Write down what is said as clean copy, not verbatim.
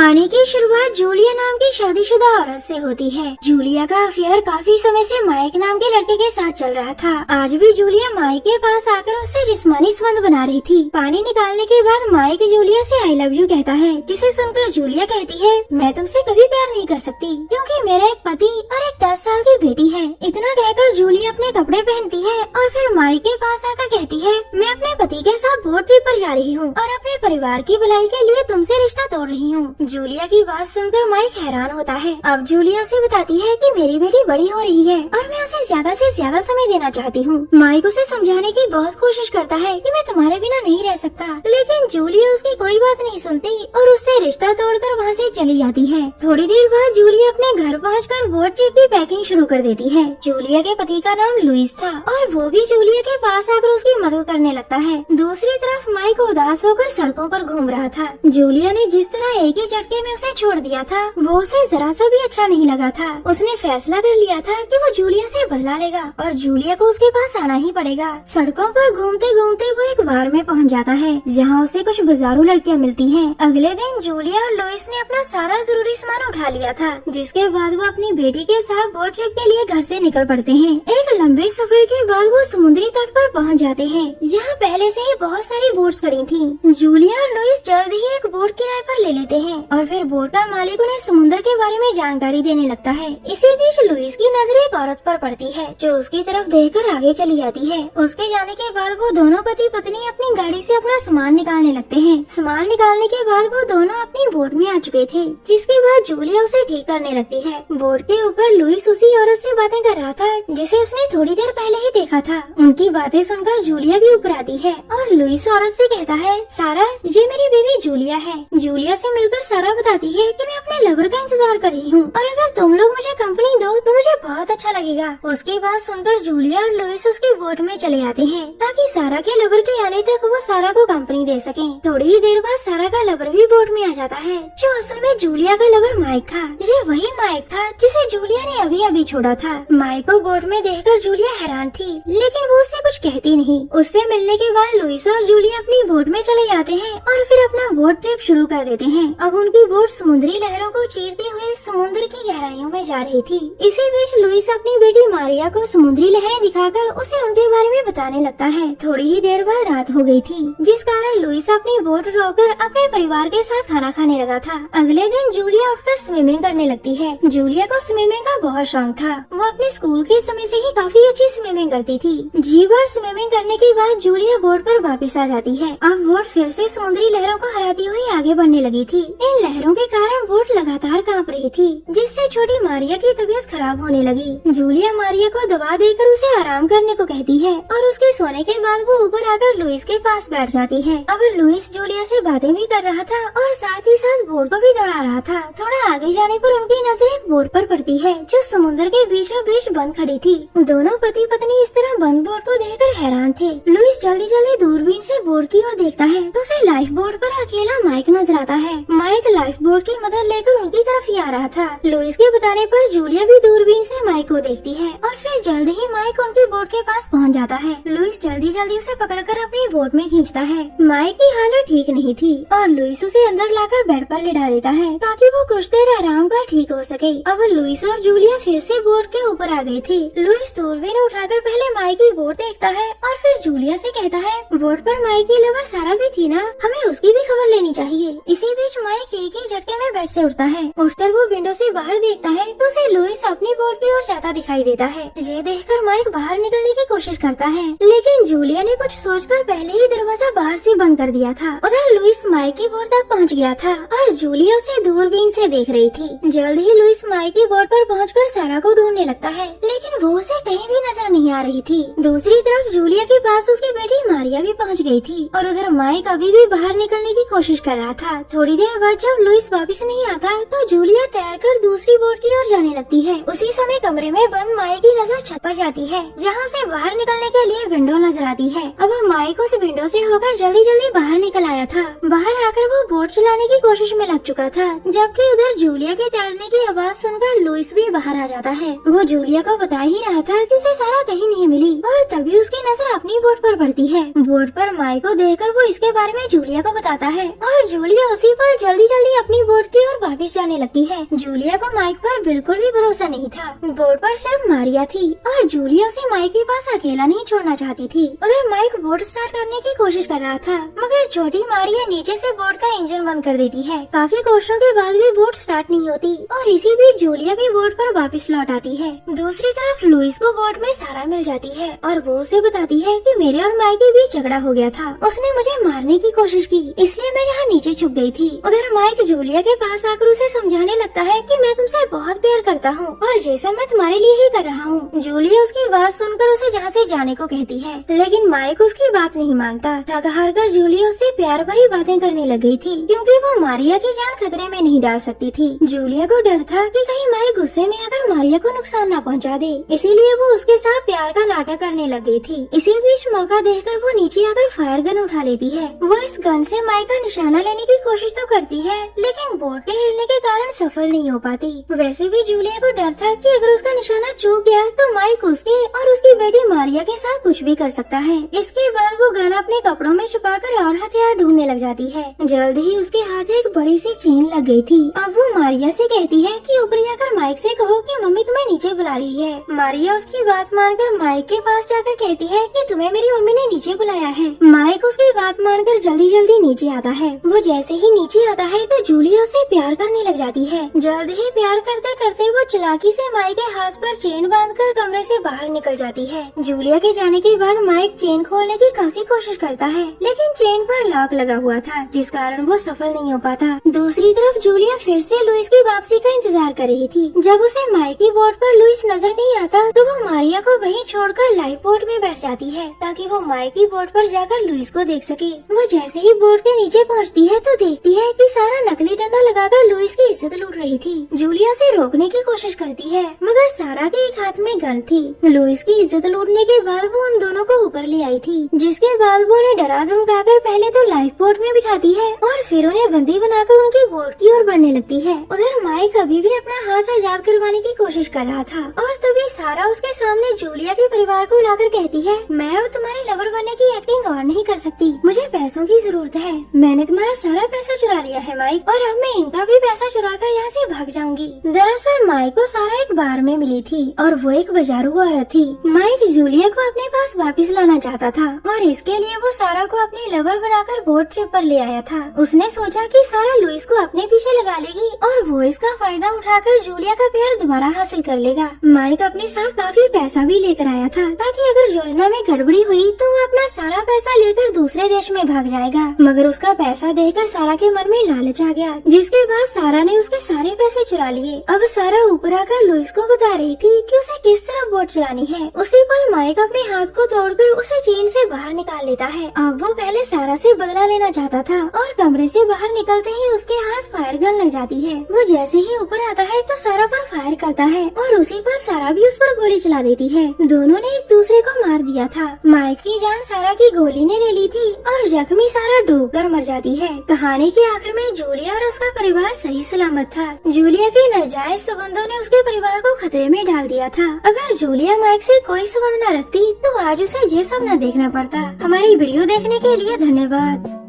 कहानी की शुरुआत जूलिया नाम की शादीशुदा औरत से होती है। जूलिया का अफेयर काफी समय से माइक नाम के लड़के के साथ चल रहा था। आज भी जूलिया माइक के पास आकर उससे जिस्मानी संबंध बना रही थी। पानी निकालने के बाद माइक जूलिया से आई लव यू कहता है, जिसे सुनकर जूलिया कहती है, मैं तुमसे कभी प्यार नहीं कर सकती क्योंकि मेरा एक पति और एक 10 साल की बेटी है। इतना कहकर जूलिया अपने कपड़े पहनती है और फिर माइक के पास आकर कहती है, मैं अपने पति के साथ बोट ट्रिप पर जा रही हूँ और अपने परिवार की भलाई के लिए तुमसे रिश्ता तोड़ रही हूँ। जूलिया की बात सुनकर माइक हैरान होता है। अब जूलिया उसे बताती है कि मेरी बेटी बड़ी हो रही है और मैं उसे ज्यादा से ज्यादा समय देना चाहती हूँ। माइक उसे समझाने की बहुत कोशिश करता है कि मैं तुम्हारे बिना नहीं रह सकता, लेकिन जूलिया उसकी कोई बात नहीं सुनती और उससे रिश्ता तोड़कर वहाँ से चली जाती है। थोड़ी देर बाद जूलिया अपने घर पहुँचकर बोट ट्रिप की पैकिंग शुरू कर देती है। जूलिया के पति का नाम लुइस था और वो भी जूलिया के पास आकर उसकी मदद करने लगता है। दूसरी तरफ माइक उदास होकर सड़कों पर घूम रहा था। जूलिया ने जिस तरह एक ही झटके में उसे छोड़ दिया था, वो उसे जरा सा भी अच्छा नहीं लगा था। उसने फैसला कर लिया था कि वो जूलिया से बदला लेगा और जूलिया को उसके पास आना ही पड़ेगा। सड़कों पर घूमते घूमते वो एक बार में पहुंच जाता है जहां उसे कुछ बाजारू लड़कियां मिलती हैं। अगले दिन जूलिया और लुइस ने अपना सारा जरूरी सामान उठा लिया था, जिसके बाद वो अपनी बेटी के साथ बोट ट्रिप के लिए घर से निकल पड़ते हैं। एक लंबे सफर के बाद वो समुद्री तट पर पहुँच जाते हैं, जहाँ पहले से ही बहुत सारी बोट्स खड़ी थी। जूलिया और लुइस जल्द ही एक बोट किराए पर ले लेते हैं और फिर बोट का मालिक उन्हें समुद्र के बारे में जानकारी देने लगता है। इसी बीच लुइस की नजर एक औरत पर पड़ती है जो उसकी तरफ देखकर आगे चली जाती है। उसके जाने के बाद वो दोनों पति पत्नी अपनी गाड़ी से अपना सामान निकालने लगते हैं। सामान निकालने के बाद वो दोनों अपनी बोट में आ चुके थे, जिसके बाद जूलिया उसे ठीक करने लगती है। बोट के ऊपर लुइस उसी औरत से बातें कर रहा था जिसे उसने थोड़ी देर पहले ही देखा था। उनकी बातें सुनकर जूलिया भी ऊपर आती है और लुइस औरत से कहता है, सारा, ये मेरी बेबी जूलिया है। जूलिया से मिलकर सारा बताती है कि मैं अपने लवर का इंतजार कर रही हूँ और अगर तुम लोग मुझे कंपनी दो तो मुझे बहुत अच्छा लगेगा। उसकी बात सुनकर जूलिया और लुइस उसकी बोट में चले आते हैं ताकि सारा के लवर के आने तक वो सारा को कंपनी दे सकें। थोड़ी ही देर बाद सारा का लवर भी बोट में आ जाता है, जो असल में जूलिया का लवर माइक था। ये वही माइक था जिसे जूलिया ने अभी अभी छोड़ा था। माइक को बोट में देखकर जूलिया हैरान थी, लेकिन वो उसे कुछ कहती नहीं। उससे मिलने के बाद लुइस और जूलिया अपनी बोट में चले जाते हैं और फिर अपना बोट ट्रिप शुरू कर देते हैं। अब उनकी बोट समुद्री लहरों को चीरते हुए समुद्र की गहराइयों में जा रही थी। इसी बीच लुइस अपनी बेटी मारिया को समुद्री लहरें दिखाकर उसे उनके बारे में बताने लगता है। थोड़ी ही देर बाद रात हो गई थी, जिस कारण लुइस अपनी बोट रोककर अपने परिवार के साथ खाना खाने लगा था। अगले दिन जूलिया उठकर स्विमिंग करने लगती है। जूलिया को स्विमिंग का बहुत शौक था। वो अपने स्कूल के समय से ही काफी अच्छी स्विमिंग करती थी। जी भर स्विमिंग करने के बाद जूलिया बोट पर वापस आ जाती है। अब बोट फिर से समुद्री लहरों को हराती हुई आगे बढ़ने लगी थी। इन लहरों के कारण बोट लगातार कांप रही थी, जिससे छोटी मारिया की तबीयत खराब होने लगी। जूलिया मारिया को दवा देकर उसे आराम करने को कहती है और उसके सोने के बाद वो ऊपर आकर लुइस के पास बैठ जाती है। अब लुइस जूलिया से बातें भी कर रहा था और साथ ही साथ बोट को भी दौड़ा रहा था। थोड़ा आगे जाने पर उनकी नजर एक बोट पर पड़ती है जो समुद्र के बीचों बीच बंद खड़ी थी। दोनों पति पत्नी इस तरह बंद बोट को देखकर हैरान थे। लुइस जल्दी जल्दी दूरबीन से बोट की ओर देखता है तो उसे लाइफ बोट पर अकेला माइक नजर आता है। माइक लाइफ बोट की मदद लेकर उनकी तरफ ही आ रहा था। लुइस के बताने पर जूलिया भी दूरबीन से माइक को देखती है और फिर जल्द ही माइक उनकी बोट के पास पहुंच जाता है। लुइस जल्दी जल्दी उसे पकड़कर अपनी बोट में खींचता है। माइक की हालत ठीक नहीं थी और लुइस उसे अंदर लाकर बेड पर लिटा देता है ताकि वो कुछ देर आराम कर ठीक हो सके। अब लुइस और जूलिया फिर से बोट के ऊपर आ गई थी। लुइस दूरबीन उठाकर पहले माइक की बोट देखता है और फिर जूलिया से कहता है, बोट पर माइक की लवर सारा भी थी ना, हमें उसकी भी खबर लेनी चाहिए। इसी बीच माइक एक ही झटके में बेड से उठता है। उठकर वो विंडो से बाहर देखता है तो उसे लुइस अपनी बोट की ओर जाता दिखाई देता है। ये देखकर माइक बाहर निकलने की कोशिश करता है, लेकिन जूलिया ने कुछ सोचकर पहले ही दरवाजा बाहर से बंद कर दिया था। उधर लुइस माइक की बोट तक पहुंच गया था और जूलिया उसे दूरबीन से देख रही थी। जल्द ही लुइस माइक की बोट पर पहुंचकर सारा को ढूंढने लगता है, लेकिन वो उसे कहीं भी नजर नहीं आ रही थी। दूसरी तरफ जूलिया के पास उसकी बेटी मारिया भी पहुंच गई थी और उधर माइक अभी भी बाहर निकलने की कोशिश कर रहा था। थोड़ी देर बाद जब लुइस वापस नहीं आता तो जूलिया तैर कर दूसरी बोट की ओर जाने लगती है। उसी समय कमरे में बंद माइक की नजर छत पर जाती है, जहाँ से बाहर निकलने के लिए विंडो नजर आती है। अब माइक उस विंडो से होकर जल्दी जल्दी बाहर निकल आया था। बाहर आकर वो बोट चलाने की कोशिश में लग चुका था, जबकि उधर जूलिया के तैरने की आवाज सुनकर लुइस भी बाहर आ जाता है। वो जूलिया को बता ही रहा था कि उसे सारा कहीं नहीं मिली और तभी उसकी नजर अपनी बोट पर पड़ती है। बोट पर माइक को देखकर वो इसके बारे में जूलिया को बताता है और जूलिया उसी पर जल्दी जल्दी अपनी बोट की ओर वापस जाने लगती है। जूलिया को माइक पर बिल्कुल भी भरोसा नहीं था। बोट पर सिर्फ मारिया थी और जूलिया उसे माइक के पास अकेला नहीं छोड़ना चाहती थी। उधर माइक बोट स्टार्ट करने की कोशिश कर रहा था, मगर छोटी मारिया नीचे से बोट का इंजन बंद कर देती है। काफी कोशिशों के बाद भी बोट स्टार्ट नहीं होती और इसी बीच जूलिया भी बोट पर वापस लौट आती है। दूसरी तरफ लुइस को बोट में सारा मिल जाती है और वो उसे बताती है कि मेरे और माइक के बीच झगड़ा हो गया था। उसने मुझे मारने की कोशिश की, इसलिए मैं यहाँ नीचे छुप गई थी। उधर माइक जूलिया के पास आकर उसे समझाने लगता है कि मैं तुमसे बहुत प्यार करता हूँ और जैसा मैं तुम्हारे लिए ही कर रहा हूँ। जूलिया उसकी बात सुनकर उसे जहाँ से जाने को कहती है, लेकिन माइक उसकी बात नहीं मानता। थक हार कर जूलिया उससे प्यार भरी बातें करने लग गई थी, क्योंकि वो मारिया की जान खतरे में नहीं डाल सकती थी। जूलिया को डर था कि कहीं माइक गुस्से में आकर मारिया को नुकसान न पहुँचा दे, इसीलिए वो उसके साथ प्यार का नाटक करने लग गई थी। इसी बीच मौका देखकर वो नीचे आकर फायर गन उठा लेती है। वो इस गन से माइक का निशाना लेने की कोशिश तो करती है, लेकिन बोट के हिलने के कारण सफल नहीं हो पाती। वैसे भी जूलिया को डर था कि अगर उसका निशाना चूक गया तो माइक उसके और उसकी बेटी मारिया के साथ कुछ भी कर सकता है। इसके बाद वो गन अपने कपड़ों में छुपाकर और हथियार ढूंढने लग जाती है। जल्द ही उसके हाथ एक बड़ी सी चेन लग गई थी। अब वो मारिया से कहती है कि ऊपर जाकर माइक से कहो कि मम्मी तुम्हें नीचे बुला रही है। मारिया उसकी बात मानकर माइक के पास जाकर कहती है कि तुम्हें मेरी मम्मी ने नीचे बुलाया है। माइक उसकी बात मानकर जल्दी जल्दी नीचे आता है। वो जैसे ही नीचे आता है तो जूलिया उससे प्यार करने लग जाती है। जल्द ही प्यार करते करते वो चालाकी से माइक के हाथ पर चेन बांधकर कमरे से बाहर निकल जाती है। जूलिया के जाने के बाद माइक चेन खोलने की काफी कोशिश करता है, लेकिन चेन पर लॉक लगा हुआ था, जिस कारण वो सफल नहीं हो पाता। दूसरी तरफ जूलिया फिर से लुइस की वापसी का इंतजार कर रही थी। जब उसे माइक की बोट पर लुइस नजर नहीं आता तो वो मारिया को वहीं छोड़कर लाइफ बोट में बैठ जाती है, ताकि वो माइक की बोट पर जाकर लुइस को देख सके। वो जैसे ही बोट के नीचे पहुंचती है तो देखती है कि सारा नकली डंडा लगाकर लुइस की इज्जत लूट रही थी। जूलिया उसे रोकने की कोशिश करती है, मगर सारा के एक हाथ में गन थी। लुइस की इज्जत लूटने के बाद वो उन दोनों को ऊपर ले आई थी, जिसके बाद वो उन्हें डरा धमकाकर पहले तो लाइफ बोट में बिठाती है और फिर उन्हें बंदी बनाकर उनकी बोट की ओर बढ़ने लगती है। उधर माइक अभी भी अपना हाथ आजाद करवाने की कोशिश कर रहा था और तभी सारा उसके सामने जूलिया के परिवार को लाकर कहती है, मैं अब तुम्हारे लवर बनने की एक्टिंग और नहीं कर सकती, मुझे पैसों की जरूरत है। मैंने तुम्हारा सारा पैसा चुरा लिया है माइक, और अब मैं इनका भी पैसा चुरा कर यहाँ से भाग जाऊंगी। दरअसल माइक को सारा एक बार में मिली थी और वो एक बाजारू औरत थी। माइक जूलिया को अपने पास वापस लाना चाहता था और इसके लिए वो सारा को अपनी लवर बनाकर बोट ट्रिप पर ले आया था। उसने सोचा कि सारा लुइस को अपने पीछे लगा लेगी और वो इसका फायदा उठाकर जूलिया का प्यार दोबारा हासिल कर लेगा। माइक अपने साथ काफी पैसा भी लेकर आया था, ताकि अगर योजना में गड़बड़ी हुई तो वो अपना सारा पैसा लेकर दूसरे देश में भाग जाएगा। मगर उसका पैसा देखकर सारा के मन में लालच आ गया, जिसके बाद सारा ने उसके सारे पैसे चुरा लिए। अब सारा ऊपर आकर लुइस को बता रही थी कि उसे किस तरह बोट चलानी है। उसी पल माइक अपने हाथ को तोड़कर उसे चेन से बाहर निकाल लेता है। अब वो पहले सारा से बदला लेना चाहता था और कमरे से बाहर निकलते ही उसके हाथ फायर गन लग जाती है। वो जैसे ही ऊपर आता है तो सारा पर फायर करता है और उसी पर सारा भी उस पर गोली चला देती है। दोनों ने एक दूसरे को मार दिया था। माइक की जान सारा की गोली ने ले ली थी और जख्मी सारा डूबकर मर जाती है। कहानी के आखिर में जूलिया और उसका परिवार सही सलामत था। जूलिया के नाजायज संबंधों ने उसके परिवार को खतरे में डाल दिया था। अगर जूलिया माइक से कोई संबंध न रखती तो आज उसे ये सब न देखना पड़ता। हमारी वीडियो देखने के लिए धन्यवाद।